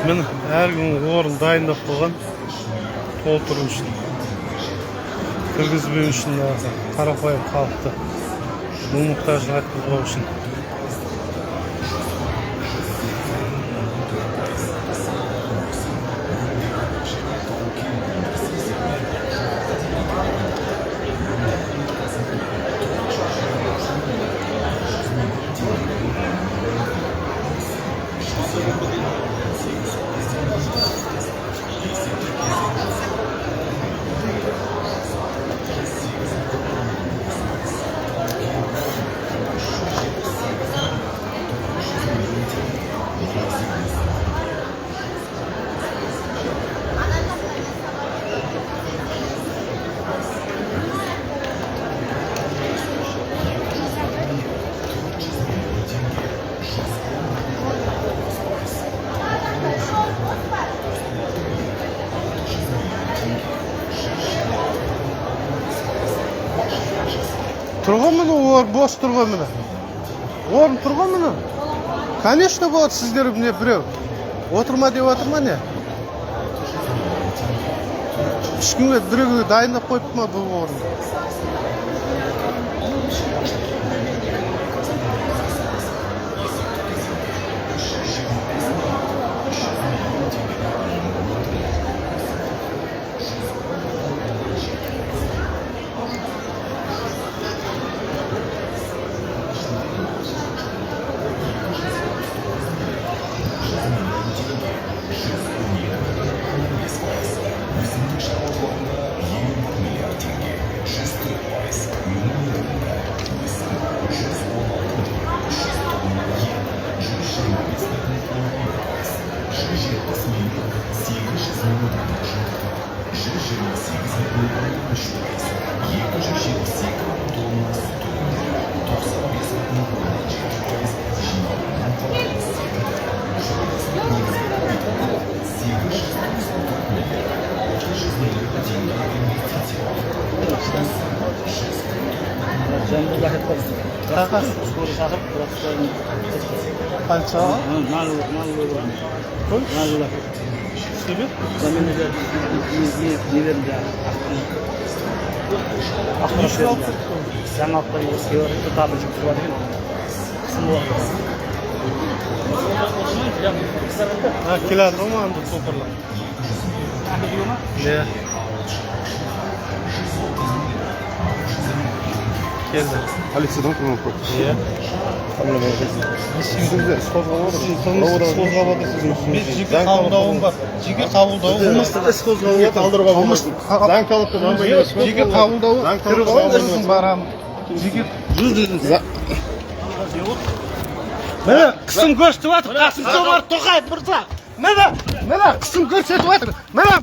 Мен әр күн орын дайындап қойған толтыру үшін, кіргізбеу үшін, қарапайым халықты мұқтажын айтқызбау үшін. Тұрған мені, бос тұрған мені. Орын тұрған мені. Конечно, болады сіздер міне біреу. Отырма деп отырма не? Ешкімге біреуге дайындап қойып ма бұл орын? Қанша? Себеп? Келеді ма анда топырлап? Не? Келді. Полициядан көмек көп. Иә. Жеке қабылдауым бар. Жеке қабылдауым қылмыстық іс қозғауы. Жеке қабылдауы барам. Жеке міне қысым көрсетіп жатыр Қасым-Жомарт Тоқаев мырза. Міне қысым көрсетіп жатыр. Міне